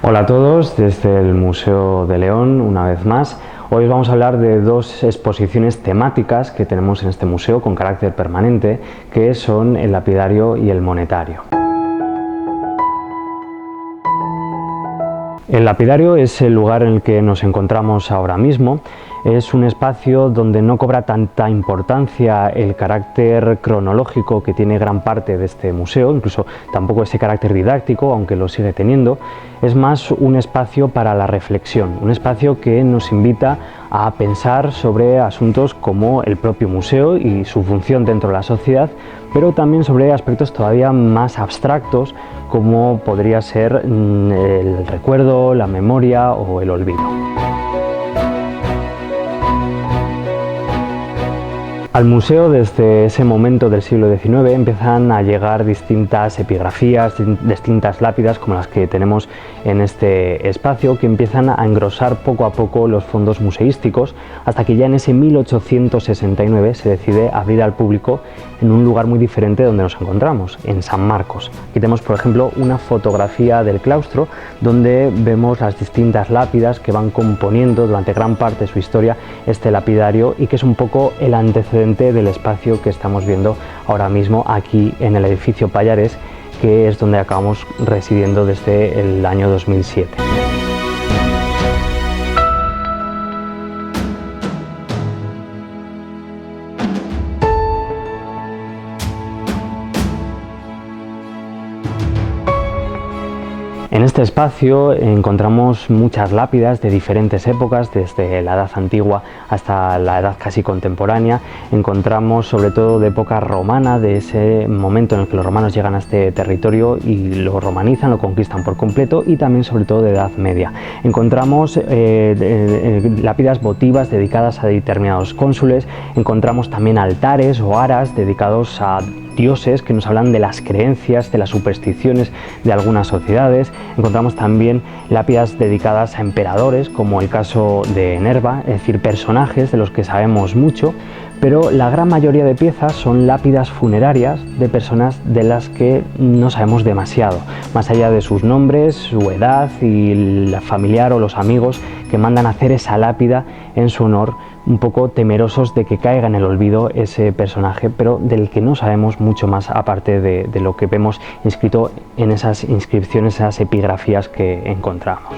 Hola a todos, desde el Museo de León, una vez más. Hoy os vamos a hablar de dos exposiciones temáticas que tenemos en este museo con carácter permanente, que son el lapidario y el monetario. El lapidario es el lugar en el que nos encontramos ahora mismo. Es un espacio donde no cobra tanta importancia el carácter cronológico que tiene gran parte de este museo, incluso tampoco ese carácter didáctico, aunque lo sigue teniendo. Es más un espacio para la reflexión, un espacio que nos invita a pensar sobre asuntos como el propio museo y su función dentro de la sociedad, pero también sobre aspectos todavía más abstractos, como podría ser el recuerdo, la memoria o el olvido. Al museo, desde ese momento del siglo XIX, empiezan a llegar distintas epigrafías, distintas lápidas como las que tenemos en este espacio, que empiezan a engrosar poco a poco los fondos museísticos, hasta que ya en ese 1869 se decide abrir al público en un lugar muy diferente de donde nos encontramos, en San Marcos. Aquí tenemos, por ejemplo, una fotografía del claustro, donde vemos las distintas lápidas que van componiendo durante gran parte de su historia este lapidario, y que es un poco el antecedente del espacio que estamos viendo ahora mismo aquí en el edificio Pallares, que es donde acabamos residiendo desde el año 2007. En este espacio encontramos muchas lápidas de diferentes épocas, desde la Edad Antigua hasta la Edad casi contemporánea. Encontramos sobre todo de época romana, de ese momento en el que los romanos llegan a este territorio y lo romanizan, lo conquistan por completo, y también sobre todo de Edad Media. Encontramos lápidas votivas dedicadas a determinados cónsules, encontramos también altares o aras dedicados a dioses que nos hablan de las creencias, de las supersticiones de algunas sociedades. Encontramos también lápidas dedicadas a emperadores, como el caso de Nerva, es decir, personajes de los que sabemos mucho, pero la gran mayoría de piezas son lápidas funerarias de personas de las que no sabemos demasiado, más allá de sus nombres, su edad y el familiar o los amigos que mandan a hacer esa lápida en su honor, un poco temerosos de que caiga en el olvido ese personaje, pero del que no sabemos mucho más aparte de lo que vemos inscrito en esas inscripciones, esas epigrafías que encontramos.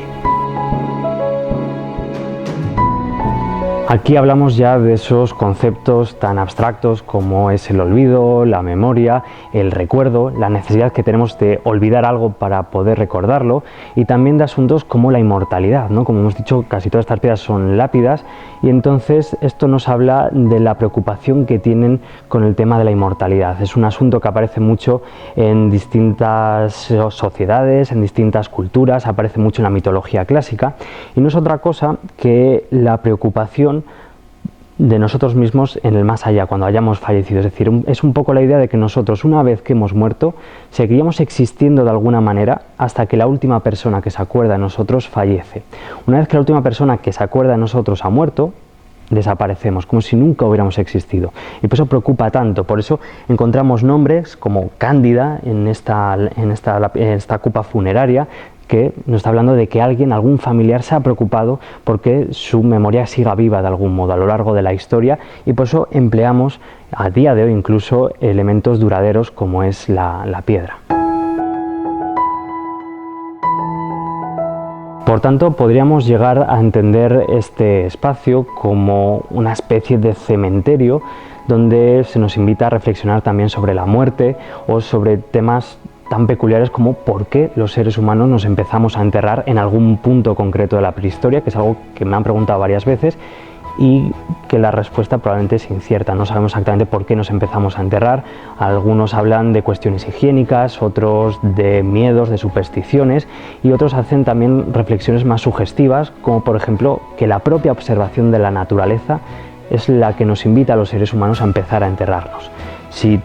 Aquí hablamos ya de esos conceptos tan abstractos como es el olvido, la memoria, el recuerdo, la necesidad que tenemos de olvidar algo para poder recordarlo, y también de asuntos como la inmortalidad, ¿no? Como hemos dicho, casi todas estas piezas son lápidas, y entonces esto nos habla de la preocupación que tienen con el tema de la inmortalidad. Es un asunto que aparece mucho en distintas sociedades, en distintas culturas, aparece mucho en la mitología clásica, y no es otra cosa que la preocupación de nosotros mismos en el más allá, cuando hayamos fallecido. Es decir, es un poco la idea de que nosotros, una vez que hemos muerto, seguiríamos existiendo de alguna manera hasta que la última persona que se acuerda de nosotros fallece. Una vez que la última persona que se acuerda de nosotros ha muerto, desaparecemos, como si nunca hubiéramos existido, y por eso preocupa tanto. Por eso encontramos nombres como Cándida en esta copa funeraria, que nos está hablando de que algún familiar se ha preocupado porque su memoria siga viva de algún modo a lo largo de la historia, y por eso empleamos a día de hoy incluso elementos duraderos como es la piedra. Por tanto, podríamos llegar a entender este espacio como una especie de cementerio donde se nos invita a reflexionar también sobre la muerte o sobre temas tan peculiares como por qué los seres humanos nos empezamos a enterrar en algún punto concreto de la prehistoria, que es algo que me han preguntado varias veces y que la respuesta probablemente es incierta. No sabemos exactamente por qué nos empezamos a enterrar. Algunos hablan de cuestiones higiénicas, otros de miedos, de supersticiones, y otros hacen también reflexiones más sugestivas, como por ejemplo que la propia observación de la naturaleza es la que nos invita a los seres humanos a empezar a enterrarnos. Si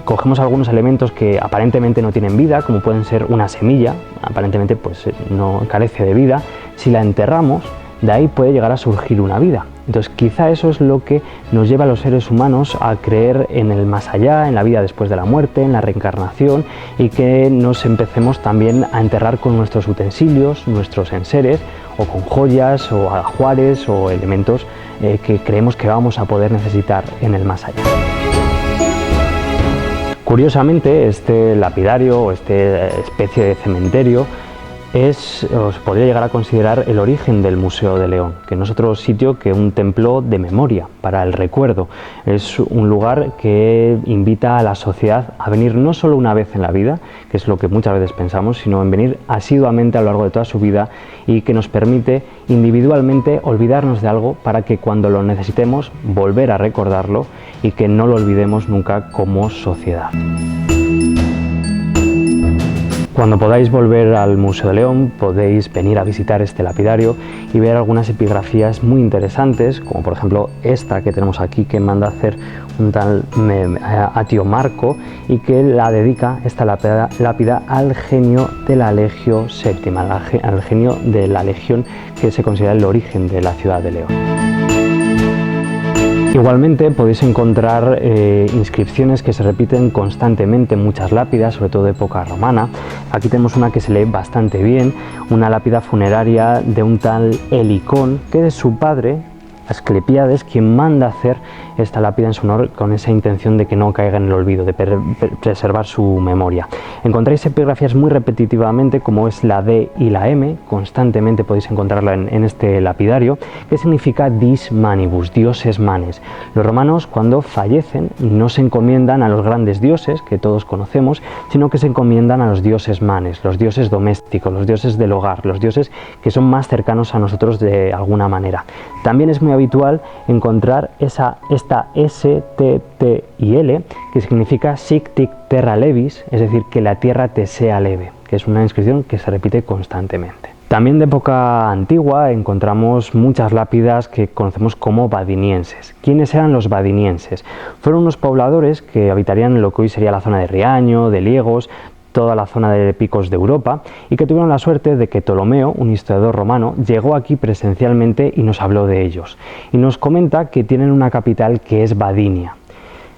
cogemos algunos elementos que aparentemente no tienen vida, como pueden ser una semilla, aparentemente pues no carece de vida, si la enterramos, de ahí puede llegar a surgir una vida. Entonces quizá eso es lo que nos lleva a los seres humanos a creer en el más allá, en la vida después de la muerte, en la reencarnación, y que nos empecemos también a enterrar con nuestros utensilios, nuestros enseres, o con joyas o ajuares o elementos que creemos que vamos a poder necesitar en el más allá. Curiosamente, este lapidario o esta especie de cementerio os podría llegar a considerar el origen del Museo de León, que no es otro sitio que un templo de memoria, para el recuerdo. Es un lugar que invita a la sociedad a venir no solo una vez en la vida, que es lo que muchas veces pensamos, sino en venir asiduamente a lo largo de toda su vida, y que nos permite individualmente olvidarnos de algo para que cuando lo necesitemos volver a recordarlo y que no lo olvidemos nunca como sociedad. Cuando podáis volver al Museo de León, podéis venir a visitar este lapidario y ver algunas epigrafías muy interesantes, como por ejemplo esta que tenemos aquí, que manda a hacer un tal Atio Marco, y que la dedica, esta lápida, al genio de la Legio Séptima, al genio de la legión que se considera el origen de la ciudad de León. Igualmente podéis encontrar inscripciones que se repiten constantemente en muchas lápidas, sobre todo de época romana. Aquí tenemos una que se lee bastante bien, una lápida funeraria de un tal Helicón, que es su padre, Asclepíades, quien manda hacer esta lápida en su honor con esa intención de que no caiga en el olvido, de preservar su memoria. Encontráis epigrafías muy repetitivamente, como es la D y la M, constantemente podéis encontrarla en este lapidario, que significa dis manibus, dioses manes. Los romanos, cuando fallecen, no se encomiendan a los grandes dioses que todos conocemos, sino que se encomiendan a los dioses manes, los dioses domésticos, los dioses del hogar, los dioses que son más cercanos a nosotros de alguna manera. También es muy habitual encontrar esta S, T, T y L, que significa sic tic terra levis, es decir, que la tierra te sea leve, que es una inscripción que se repite constantemente. También de época antigua encontramos muchas lápidas que conocemos como vadinienses. ¿Quiénes eran los vadinienses? Fueron unos pobladores que habitarían en lo que hoy sería la zona de Riaño, de Liegos, toda la zona de picos de Europa, y que tuvieron la suerte de que Ptolomeo, un historiador romano, llegó aquí presencialmente y nos habló de ellos. Y nos comenta que tienen una capital que es Vadinia.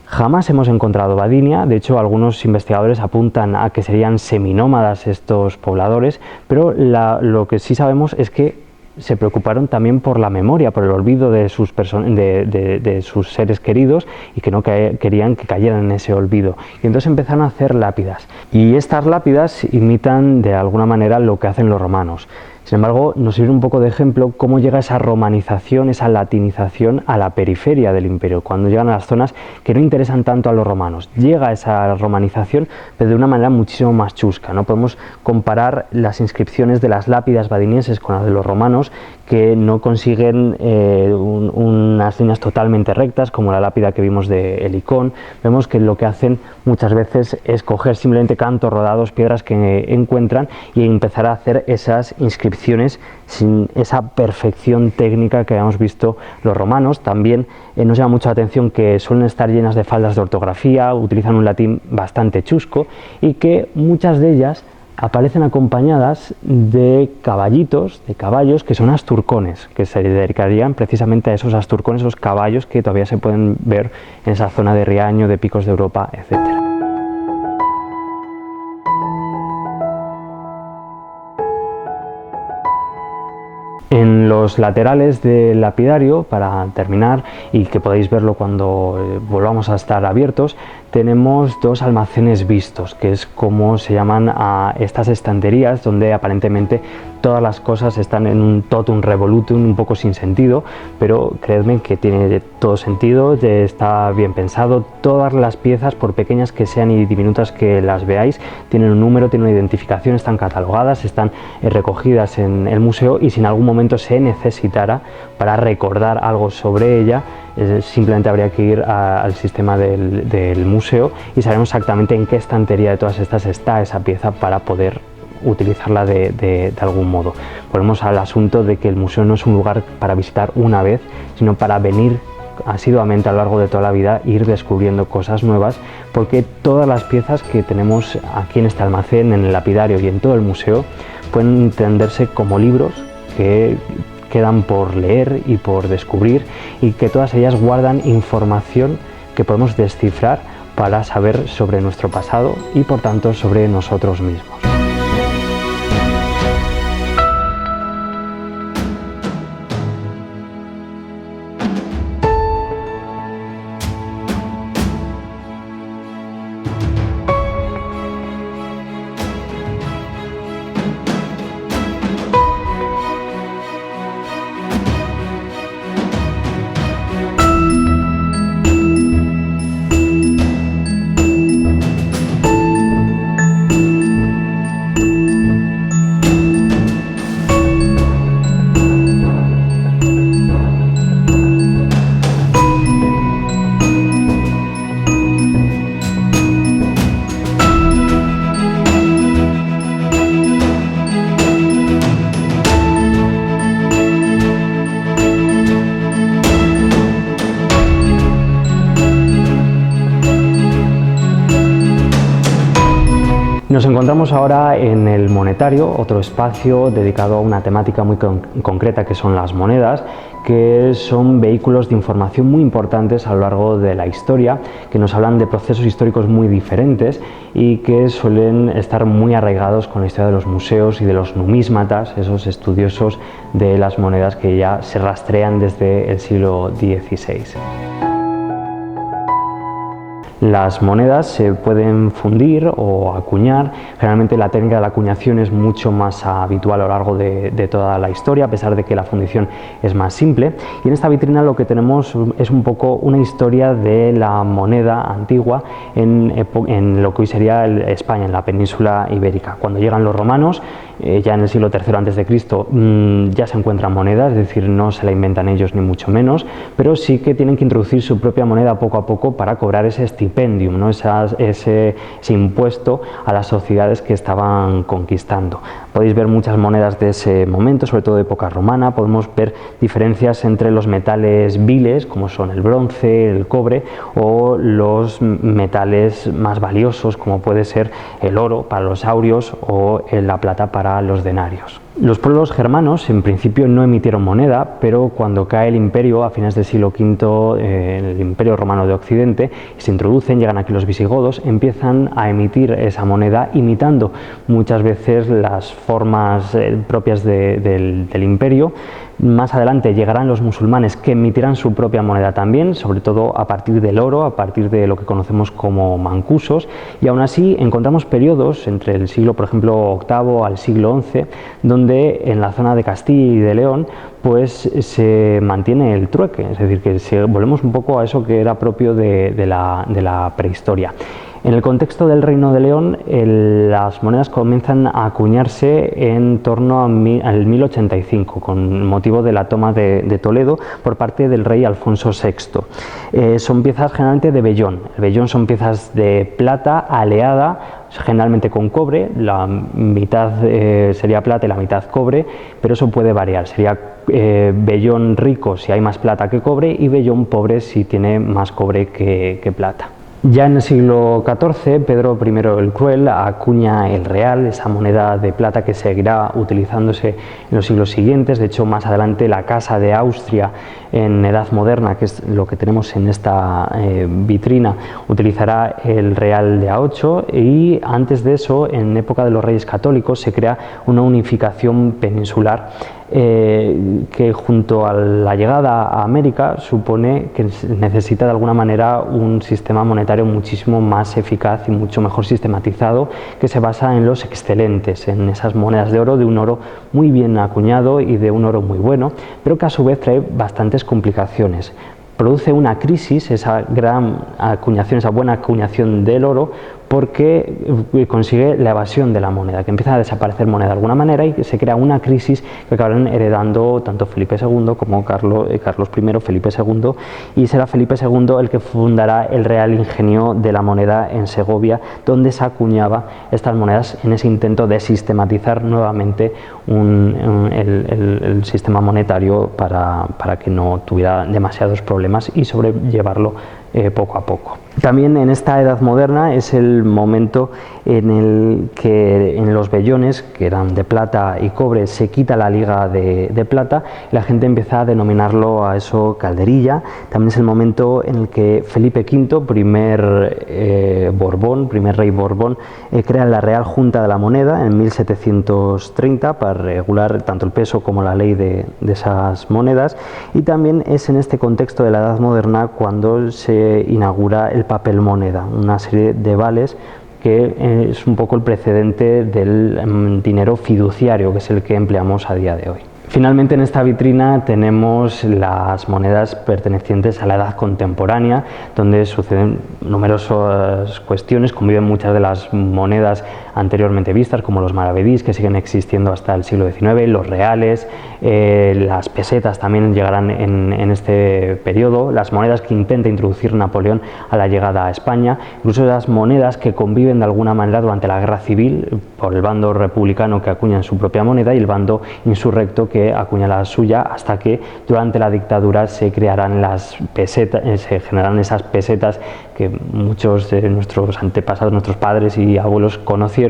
Jamás hemos encontrado Vadinia, de hecho algunos investigadores apuntan a que serían seminómadas estos pobladores, pero lo que sí sabemos es que se preocuparon también por la memoria, por el olvido de sus seres queridos, y que no querían que cayeran en ese olvido. Y entonces empezaron a hacer lápidas. Y estas lápidas imitan de alguna manera lo que hacen los romanos. Sin embargo, nos sirve un poco de ejemplo cómo llega esa romanización, esa latinización a la periferia del imperio, cuando llegan a las zonas que no interesan tanto a los romanos. Llega esa romanización, pero de una manera muchísimo más chusca. No podemos comparar las inscripciones de las lápidas vadinienses con las de los romanos, que no consiguen unas líneas totalmente rectas, como la lápida que vimos de Helicón. Vemos que lo que hacen muchas veces es coger simplemente cantos rodados, piedras que encuentran, y empezar a hacer esas inscripciones sin esa perfección técnica que habíamos visto los romanos. También nos llama mucho la atención que suelen estar llenas de faltas de ortografía, utilizan un latín bastante chusco, y que muchas de ellas aparecen acompañadas de caballitos, de caballos que son asturcones, que se dedicarían precisamente a esos asturcones, esos caballos que todavía se pueden ver en esa zona de Riaño, de picos de Europa, etc. En los laterales del lapidario, para terminar, y que podéis verlo cuando volvamos a estar abiertos, tenemos dos almacenes vistos, que es como se llaman a estas estanterías, donde aparentemente todas las cosas están en un totum revolutum, un poco sin sentido, pero creedme que tiene todo sentido, está bien pensado. Todas las piezas, por pequeñas que sean y diminutas que las veáis, tienen un número, tienen una identificación, están catalogadas, están recogidas en el museo, y si en algún momento se necesitara para recordar algo sobre ella, simplemente habría que ir al sistema del museo y sabremos exactamente en qué estantería de todas estas está esa pieza para poder utilizarla de algún modo. Volvemos al asunto de que el museo no es un lugar para visitar una vez, sino para venir asiduamente a lo largo de toda la vida, ir descubriendo cosas nuevas, porque todas las piezas que tenemos aquí en este almacén, en el lapidario y en todo el museo, pueden entenderse como libros que quedan por leer y por descubrir, y que todas ellas guardan información que podemos descifrar para saber sobre nuestro pasado y por tanto sobre nosotros mismos. Nos encontramos ahora en el monetario, otro espacio dedicado a una temática muy concreta, que son las monedas, que son vehículos de información muy importantes a lo largo de la historia, que nos hablan de procesos históricos muy diferentes y que suelen estar muy arraigados con la historia de los museos y de los numísmatas, esos estudiosos de las monedas que ya se rastrean desde el siglo XVI. Las monedas se pueden fundir o acuñar. Generalmente la técnica de la acuñación es mucho más habitual a lo largo de toda la historia, a pesar de que la fundición es más simple. Y en esta vitrina lo que tenemos es un poco una historia de la moneda antigua en lo que hoy sería España, en la península ibérica. Cuando llegan los romanos, ya en el siglo III a.C., ya se encuentran monedas, es decir, no se la inventan ellos ni mucho menos, pero sí que tienen que introducir su propia moneda poco a poco para cobrar ese estipendium, ¿no? ese impuesto a las sociedades que estaban conquistando. Podéis ver muchas monedas de ese momento, sobre todo de época romana. Podemos ver diferencias entre los metales viles, como son el bronce, el cobre, o los metales más valiosos, como puede ser el oro para los aurios o la plata para los denarios. Los pueblos germanos en principio no emitieron moneda, pero cuando cae el imperio a fines del siglo V, el imperio romano de Occidente, se introducen, llegan aquí los visigodos, empiezan a emitir esa moneda imitando muchas veces las formas propias del imperio. Más adelante llegarán los musulmanes, que emitirán su propia moneda también, sobre todo a partir del oro, a partir de lo que conocemos como mancusos, y aún así encontramos periodos entre el siglo, por ejemplo, VIII al siglo XI, donde en la zona de Castilla y de León pues se mantiene el trueque, es decir, que volvemos un poco a eso que era propio de la prehistoria. En el contexto del Reino de León, las monedas comienzan a acuñarse en torno al 1085, con motivo de la toma de Toledo por parte del rey Alfonso VI. Son piezas generalmente de vellón. El vellón son piezas de plata aleada, generalmente con cobre, la mitad sería plata y la mitad cobre, pero eso puede variar. Sería vellón rico si hay más plata que cobre y vellón pobre si tiene más cobre que plata. Ya en el siglo XIV, Pedro I el Cruel acuña el real, esa moneda de plata que seguirá utilizándose en los siglos siguientes. De hecho, más adelante la Casa de Austria, en Edad Moderna, que es lo que tenemos en esta vitrina, utilizará el real de A8, y antes de eso, en época de los Reyes Católicos, se crea una unificación peninsular que junto a la llegada a América supone que necesita de alguna manera un sistema monetario muchísimo más eficaz y mucho mejor sistematizado, que se basa en los excelentes, en esas monedas de oro, de un oro muy bien acuñado y de un oro muy bueno, pero que a su vez trae bastantes complicaciones. Produce una crisis, esa gran acuñación, esa buena acuñación del oro, porque consigue la evasión de la moneda, que empieza a desaparecer moneda de alguna manera y se crea una crisis que acabarán heredando tanto Felipe II como Carlos I, Felipe II, y será Felipe II el que fundará el Real Ingenio de la Moneda en Segovia, donde se acuñaba estas monedas en ese intento de sistematizar nuevamente el sistema monetario para que no tuviera demasiados problemas y sobrellevarlo poco a poco. También en esta edad moderna es el momento en el que en los vellones, que eran de plata y cobre, se quita la liga de plata y la gente empieza a denominarlo a eso calderilla. También es el momento en el que Felipe V, primer rey Borbón, crea la Real Junta de la Moneda en 1730 para regular tanto el peso como la ley de esas monedas, y también es en este contexto de la Edad Moderna cuando se inaugura el papel moneda, una serie de vales que es un poco el precedente del dinero fiduciario, que es el que empleamos a día de hoy. Finalmente, en esta vitrina tenemos las monedas pertenecientes a la edad contemporánea, donde suceden numerosas cuestiones. Conviven muchas de las monedas anteriormente vistas, como los maravedís, que siguen existiendo hasta el siglo XIX, los reales, las pesetas también llegarán en este periodo, las monedas que intenta introducir Napoleón a la llegada a España, incluso las monedas que conviven de alguna manera durante la Guerra Civil, por el bando republicano que acuña su propia moneda y el bando insurrecto que acuña la suya, hasta que durante la dictadura se crearán las pesetas, se generarán esas pesetas que muchos de nuestros antepasados, nuestros padres y abuelos conocieron,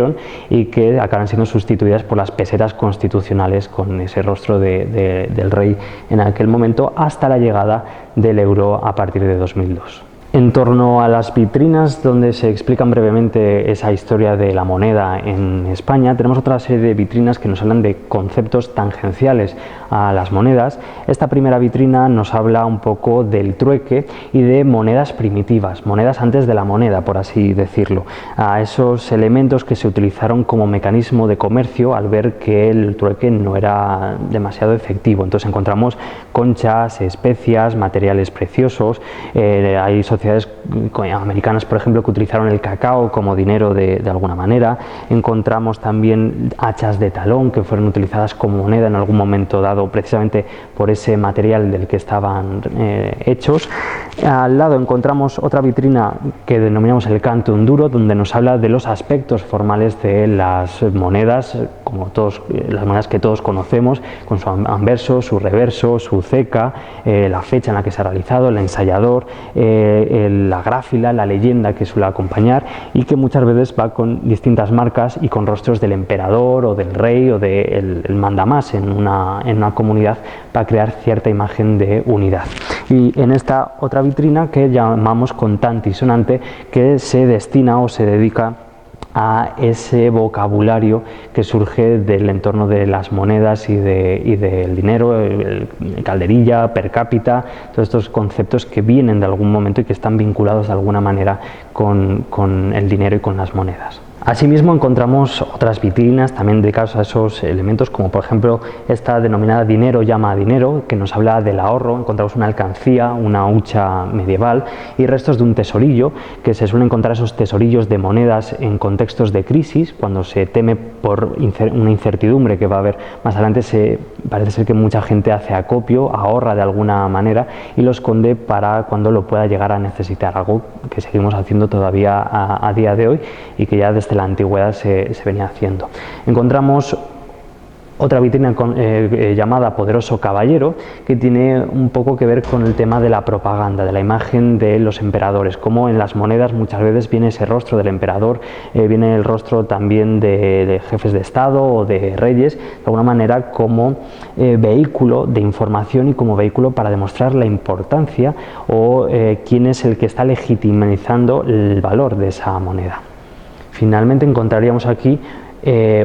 y que acaban siendo sustituidas por las pesetas constitucionales con ese rostro del rey en aquel momento, hasta la llegada del euro a partir de 2002. En torno a las vitrinas donde se explican brevemente esa historia de la moneda en España, tenemos otra serie de vitrinas que nos hablan de conceptos tangenciales a las monedas. Esta primera vitrina nos habla un poco del trueque y de monedas primitivas, monedas antes de la moneda, por así decirlo, a esos elementos que se utilizaron como mecanismo de comercio al ver que el trueque no era demasiado efectivo. Entonces encontramos conchas, especias, materiales preciosos, hay sociedades americanas, por ejemplo, que utilizaron el cacao como dinero de alguna manera. Encontramos también hachas de talón que fueron utilizadas como moneda en algún momento dado, precisamente por ese material del que estaban hechos. Al lado encontramos otra vitrina que denominamos el canto duro, donde nos habla de los aspectos formales de las monedas, como las monedas que todos conocemos, con su anverso, su reverso, su ceca, la fecha en la que se ha realizado, el ensayador, la gráfila, la leyenda que suele acompañar, y que muchas veces va con distintas marcas y con rostros del emperador o del rey o del mandamás en una comunidad, para crear cierta imagen de unidad. Y en esta otra vitrina que llamamos contante y sonante, que se destina o se dedica a ese vocabulario que surge del entorno de las monedas y del dinero, el calderilla, per cápita, todos estos conceptos que vienen de algún momento y que están vinculados de alguna manera con el dinero y con las monedas. Asimismo encontramos otras vitrinas también dedicadas a esos elementos, como por ejemplo esta denominada dinero llama a dinero, que nos habla del ahorro. Encontramos una alcancía, una hucha medieval y restos de un tesorillo, que se suelen encontrar esos tesorillos de monedas en contextos de crisis, cuando se teme por una incertidumbre que va a haber más adelante. Parece ser que mucha gente hace acopio, ahorra de alguna manera y lo esconde para cuando lo pueda llegar a necesitar, algo que seguimos haciendo todavía a día de hoy y que ya desde la antigüedad se venía haciendo. Encontramos otra vitrina llamada Poderoso Caballero, que tiene un poco que ver con el tema de la propaganda, de la imagen de los emperadores, como en las monedas muchas veces viene ese rostro del emperador, viene el rostro también de jefes de Estado o de reyes, de alguna manera como vehículo de información y como vehículo para demostrar la importancia o quién es el que está legitimizando el valor de esa moneda. Finalmente encontraríamos aquí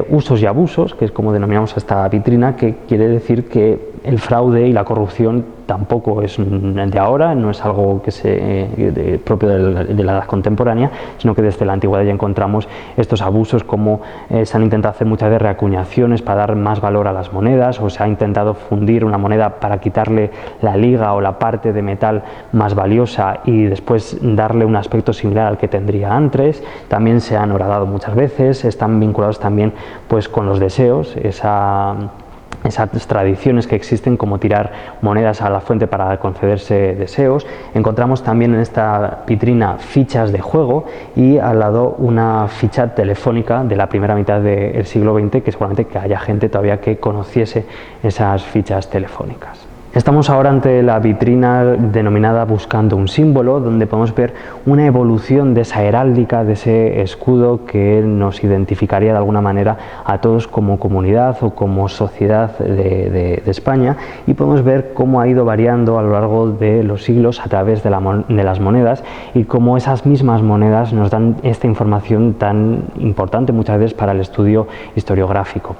usos y abusos, que es como denominamos a esta vitrina, que quiere decir que el fraude y la corrupción tampoco es de ahora, no es algo que propio de la edad contemporánea, sino que desde la antigüedad ya encontramos estos abusos, como se han intentado hacer muchas veces reacuñaciones para dar más valor a las monedas, o se ha intentado fundir una moneda para quitarle la liga o la parte de metal más valiosa y después darle un aspecto similar al que tendría antes. También se han horadado muchas veces, están vinculados también pues con los deseos, esas tradiciones que existen, como tirar monedas a la fuente para concederse deseos. Encontramos también en esta vitrina fichas de juego y al lado una ficha telefónica de la primera mitad del siglo XX, que seguramente que haya gente todavía que conociese esas fichas telefónicas. Estamos ahora ante la vitrina denominada Buscando un símbolo, donde podemos ver una evolución de esa heráldica, de ese escudo que nos identificaría de alguna manera a todos como comunidad o como sociedad de España, y podemos ver cómo ha ido variando a lo largo de los siglos a través de las monedas, y cómo esas mismas monedas nos dan esta información tan importante muchas veces para el estudio historiográfico.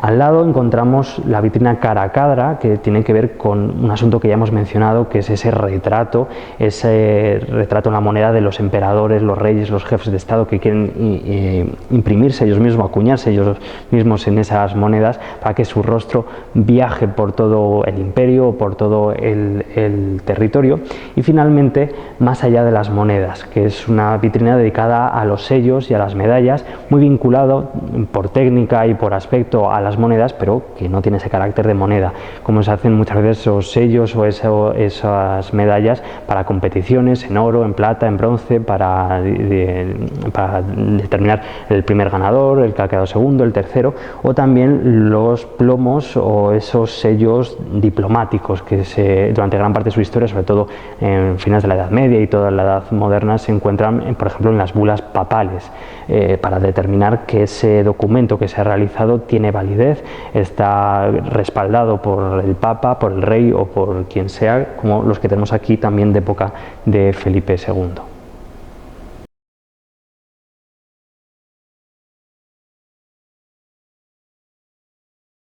Al lado encontramos la vitrina cara a cara, que tiene que ver con un asunto que ya hemos mencionado, que es ese retrato en la moneda de los emperadores, los reyes, los jefes de Estado que quieren imprimirse ellos mismos, acuñarse ellos mismos en esas monedas para que su rostro viaje por todo el imperio o por todo el territorio. Y finalmente, más allá de las monedas, que es una vitrina dedicada a los sellos y a las medallas, muy vinculado por técnica y por aspecto a las monedas, pero que no tiene ese carácter de moneda, como se hacen muchas veces esos sellos o esas medallas para competiciones en oro, en plata, en bronce, para determinar el primer ganador, el que ha quedado segundo, el tercero, o también los plomos o esos sellos diplomáticos que durante gran parte de su historia, sobre todo en finales de la Edad Media y toda la Edad Moderna, se encuentran, por ejemplo, en las bulas papales, para determinar que ese documento que se ha realizado tiene validez, está respaldado por el Papa, por el Rey o por quien sea, como los que tenemos aquí también de época de Felipe II.